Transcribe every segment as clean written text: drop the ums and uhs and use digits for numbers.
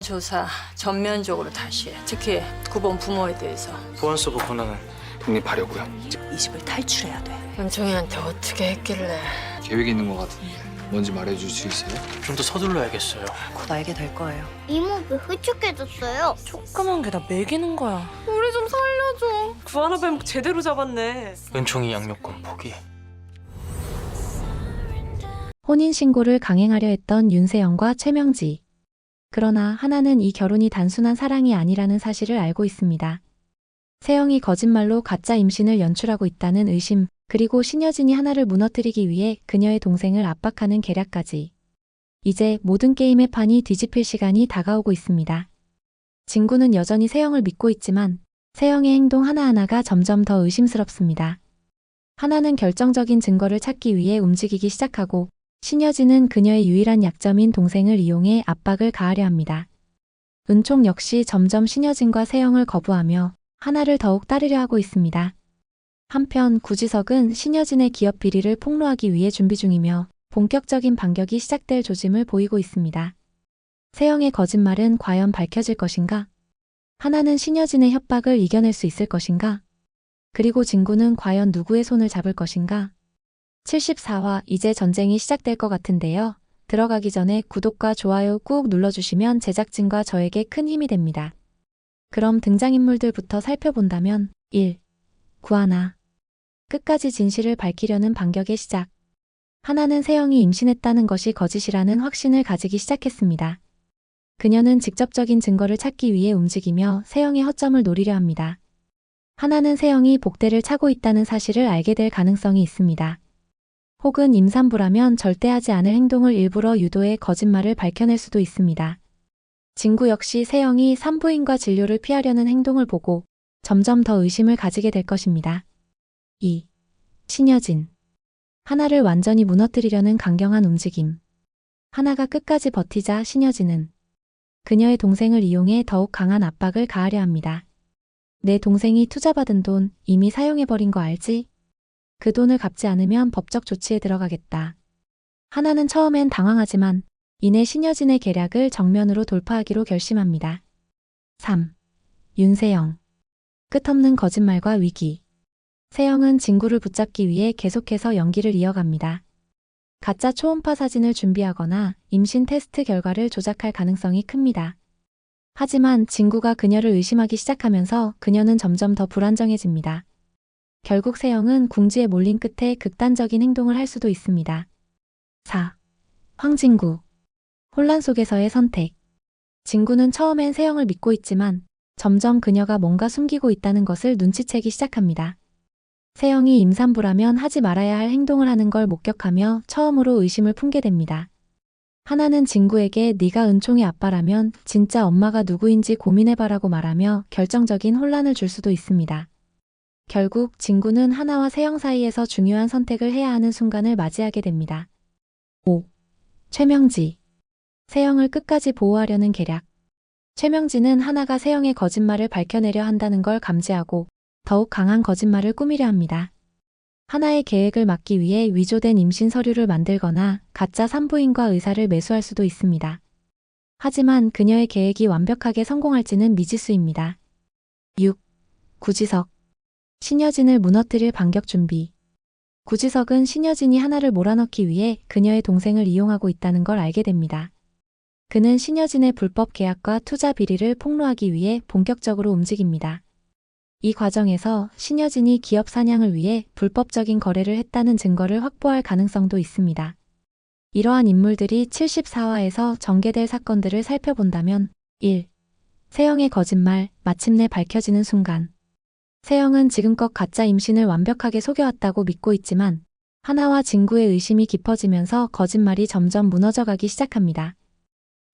조사 전면적으로 다시 해. 특히 구본 부모에 대해서. 보안 서버 권한은 독립하려고요. 이 집을 탈출해야 돼. 은총이한테 어떻게 했길래. 계획이 있는 것 같은데 뭔지 말해줄 수 있어요? 좀 더 서둘러야겠어요. 곧 알게 될 거예요. 이모부 흡족해졌어요. 조그만 게 다 먹이는 거야. 우리 좀 살려줘. 구하나 발목 제대로 잡았네. 은총이 양육권 포기. 혼인신고를 강행하려 했던 윤세영과 최명지. 그러나 하나는 이 결혼이 단순한 사랑이 아니라는 사실을 알고 있습니다. 세영이 거짓말로 가짜 임신을 연출하고 있다는 의심, 그리고 신여진이 하나를 무너뜨리기 위해 그녀의 동생을 압박하는 계략까지. 이제 모든 게임의 판이 뒤집힐 시간이 다가오고 있습니다. 진구는 여전히 세영을 믿고 있지만 세영의 행동 하나하나가 점점 더 의심스럽습니다. 하나는 결정적인 증거를 찾기 위해 움직이기 시작하고 신여진은 그녀의 유일한 약점인 동생을 이용해 압박을 가하려 합니다. 은총 역시 점점 신여진과 세영을 거부하며 하나를 더욱 따르려 하고 있습니다. 한편 구지석은 신여진의 기업 비리를 폭로하기 위해 준비 중이며 본격적인 반격이 시작될 조짐을 보이고 있습니다. 세영의 거짓말은 과연 밝혀질 것인가? 하나는 신여진의 협박을 이겨낼 수 있을 것인가? 그리고 진구는 과연 누구의 손을 잡을 것인가? 74화 이제 전쟁이 시작될 것 같은데요. 들어가기 전에 구독과 좋아요 꾹 눌러주시면 제작진과 저에게 큰 힘이 됩니다. 그럼 등장인물들부터 살펴본다면 1. 구하나. 끝까지 진실을 밝히려는 반격의 시작. 하나는 세영이 임신했다는 것이 거짓이라는 확신을 가지기 시작했습니다. 그녀는 직접적인 증거를 찾기 위해 움직이며 세영의 허점을 노리려 합니다. 하나는 세영이 복대를 차고 있다는 사실을 알게 될 가능성이 있습니다. 혹은 임산부라면 절대 하지 않을 행동을 일부러 유도해 거짓말을 밝혀낼 수도 있습니다. 진구 역시 세영이 산부인과 진료를 피하려는 행동을 보고 점점 더 의심을 가지게 될 것입니다. 2. 신여진. 하나를 완전히 무너뜨리려는 강경한 움직임. 하나가 끝까지 버티자 신여진은 그녀의 동생을 이용해 더욱 강한 압박을 가하려 합니다. 내 동생이 투자받은 돈 이미 사용해버린 거 알지? 그 돈을 갚지 않으면 법적 조치에 들어가겠다. 하나는 처음엔 당황하지만 이내 신여진의 계략을 정면으로 돌파하기로 결심합니다. 3. 윤세영. 끝없는 거짓말과 위기. 세영은 진구를 붙잡기 위해 계속해서 연기를 이어갑니다. 가짜 초음파 사진을 준비하거나 임신 테스트 결과를 조작할 가능성이 큽니다. 하지만 진구가 그녀를 의심하기 시작하면서 그녀는 점점 더 불안정해집니다. 결국 세영은 궁지에 몰린 끝에 극단적인 행동을 할 수도 있습니다. 4. 황진구. 혼란 속에서의 선택. 진구는 처음엔 세영을 믿고 있지만 점점 그녀가 뭔가 숨기고 있다는 것을 눈치채기 시작합니다. 세영이 임산부라면 하지 말아야 할 행동을 하는 걸 목격하며 처음으로 의심을 품게 됩니다. 하나는 진구에게 네가 은총의 아빠라면 진짜 엄마가 누구인지 고민해봐라고 말하며 결정적인 혼란을 줄 수도 있습니다. 결국 진구는 하나와 세영 사이에서 중요한 선택을 해야 하는 순간을 맞이하게 됩니다. 5. 최명지. 세영을 끝까지 보호하려는 계략. 최명지는 하나가 세영의 거짓말을 밝혀내려 한다는 걸 감지하고 더욱 강한 거짓말을 꾸미려 합니다. 하나의 계획을 막기 위해 위조된 임신 서류를 만들거나 가짜 산부인과 의사를 매수할 수도 있습니다. 하지만 그녀의 계획이 완벽하게 성공할지는 미지수입니다. 6. 구지석. 신여진을 무너뜨릴 반격 준비. 구지석은 신여진이 하나를 몰아넣기 위해 그녀의 동생을 이용하고 있다는 걸 알게 됩니다. 그는 신여진의 불법 계약과 투자 비리를 폭로하기 위해 본격적으로 움직입니다. 이 과정에서 신여진이 기업 사냥을 위해 불법적인 거래를 했다는 증거를 확보할 가능성도 있습니다. 이러한 인물들이 74화에서 전개될 사건들을 살펴본다면 1. 세영의 거짓말, 마침내 밝혀지는 순간. 세영은 지금껏 가짜 임신을 완벽하게 속여왔다고 믿고 있지만 하나와 진구의 의심이 깊어지면서 거짓말이 점점 무너져가기 시작합니다.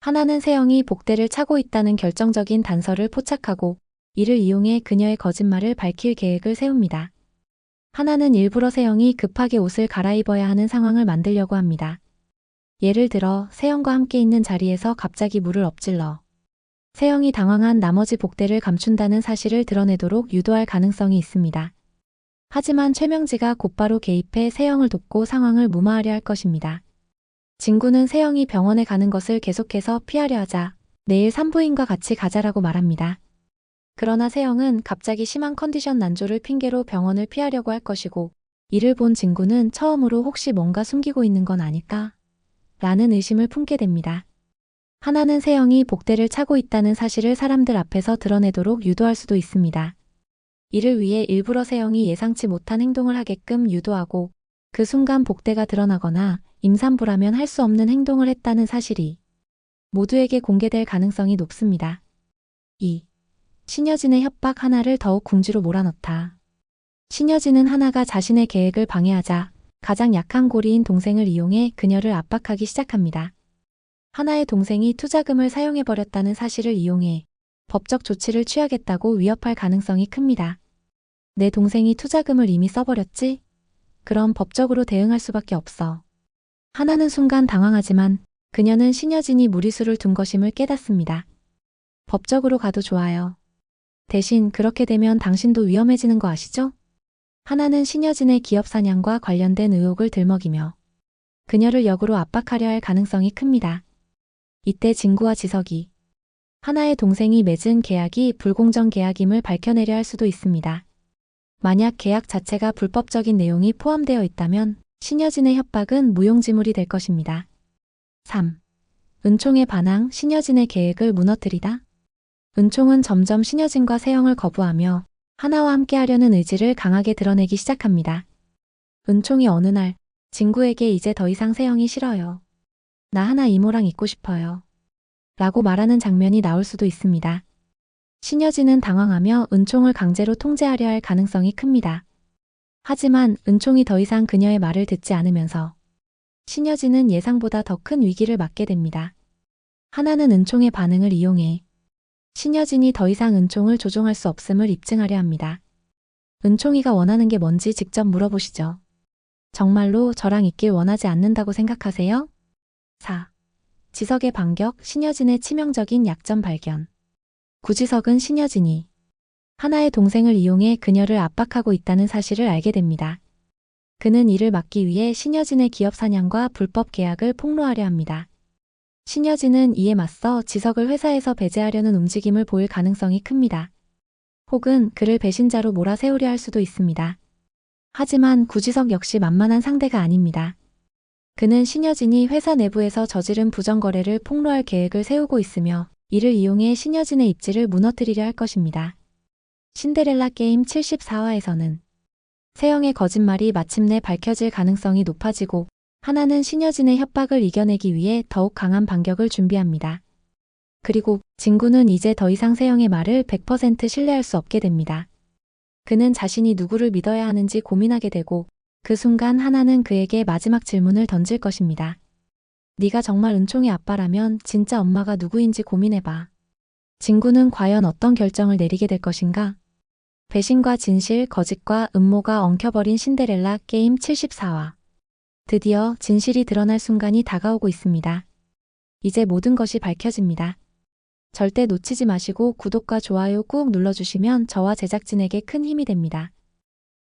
하나는 세영이 복대를 차고 있다는 결정적인 단서를 포착하고 이를 이용해 그녀의 거짓말을 밝힐 계획을 세웁니다. 하나는 일부러 세영이 급하게 옷을 갈아입어야 하는 상황을 만들려고 합니다. 예를 들어 세영과 함께 있는 자리에서 갑자기 물을 엎질러 세영이 당황한 나머지 복대를 감춘다는 사실을 드러내도록 유도할 가능성이 있습니다. 하지만 최명지가 곧바로 개입해 세영을 돕고 상황을 무마하려 할 것입니다. 진구는 세영이 병원에 가는 것을 계속해서 피하려 하자 내일 산부인과 같이 가자라고 말합니다. 그러나 세영은 갑자기 심한 컨디션 난조를 핑계로 병원을 피하려고 할 것이고 이를 본 진구는 처음으로 혹시 뭔가 숨기고 있는 건 아닐까? 라는 의심을 품게 됩니다. 하나는 세영이 복대를 차고 있다는 사실을 사람들 앞에서 드러내도록 유도할 수도 있습니다. 이를 위해 일부러 세영이 예상치 못한 행동을 하게끔 유도하고 그 순간 복대가 드러나거나 임산부라면 할 수 없는 행동을 했다는 사실이 모두에게 공개될 가능성이 높습니다. 2. 신여진의 협박 하나를 더욱 궁지로 몰아넣다. 신여진은 하나가 자신의 계획을 방해하자 가장 약한 고리인 동생을 이용해 그녀를 압박하기 시작합니다. 하나의 동생이 투자금을 사용해버렸다는 사실을 이용해 법적 조치를 취하겠다고 위협할 가능성이 큽니다. 내 동생이 투자금을 이미 써버렸지? 그럼 법적으로 대응할 수밖에 없어. 하나는 순간 당황하지만 그녀는 신여진이 무리수를 둔 것임을 깨닫습니다. 법적으로 가도 좋아요. 대신 그렇게 되면 당신도 위험해지는 거 아시죠? 하나는 신여진의 기업 사냥과 관련된 의혹을 들먹이며 그녀를 역으로 압박하려 할 가능성이 큽니다. 이때 진구와 지석이 하나의 동생이 맺은 계약이 불공정 계약임을 밝혀내려 할 수도 있습니다. 만약 계약 자체가 불법적인 내용이 포함되어 있다면 신여진의 협박은 무용지물이 될 것입니다. 3. 은총의 반항, 신여진의 계획을 무너뜨리다. 은총은 점점 신여진과 세영을 거부하며 하나와 함께 하려는 의지를 강하게 드러내기 시작합니다. 은총이 어느 날 진구에게 이제 더 이상 세영이 싫어요. 나 하나 이모랑 있고 싶어요. 라고 말하는 장면이 나올 수도 있습니다. 신여진은 당황하며 은총을 강제로 통제하려 할 가능성이 큽니다. 하지만 은총이 더 이상 그녀의 말을 듣지 않으면서 신여진은 예상보다 더 큰 위기를 맞게 됩니다. 하나는 은총의 반응을 이용해 신여진이 더 이상 은총을 조종할 수 없음을 입증하려 합니다. 은총이가 원하는 게 뭔지 직접 물어보시죠. 정말로 저랑 있길 원하지 않는다고 생각하세요? 4. 지석의 반격, 신여진의 치명적인 약점 발견. 구지석은 신여진이 하나의 동생을 이용해 그녀를 압박하고 있다는 사실을 알게 됩니다. 그는 이를 막기 위해 신여진의 기업 사냥과 불법 계약을 폭로하려 합니다. 신여진은 이에 맞서 지석을 회사에서 배제하려는 움직임을 보일 가능성이 큽니다. 혹은 그를 배신자로 몰아세우려 할 수도 있습니다. 하지만 구지석 역시 만만한 상대가 아닙니다. 그는 신여진이 회사 내부에서 저지른 부정거래를 폭로할 계획을 세우고 있으며 이를 이용해 신여진의 입지를 무너뜨리려 할 것입니다. 신데렐라 게임 74화에서는 세영의 거짓말이 마침내 밝혀질 가능성이 높아지고 하나는 신여진의 협박을 이겨내기 위해 더욱 강한 반격을 준비합니다. 그리고 진구는 이제 더 이상 세영의 말을 100% 신뢰할 수 없게 됩니다. 그는 자신이 누구를 믿어야 하는지 고민하게 되고 그 순간 하나는 그에게 마지막 질문을 던질 것입니다. 네가 정말 은총의 아빠라면 진짜 엄마가 누구인지 고민해봐. 진구는 과연 어떤 결정을 내리게 될 것인가? 배신과 진실, 거짓과 음모가 엉켜버린 신데렐라 게임 74화. 드디어 진실이 드러날 순간이 다가오고 있습니다. 이제 모든 것이 밝혀집니다. 절대 놓치지 마시고 구독과 좋아요 꾹 눌러주시면 저와 제작진에게 큰 힘이 됩니다.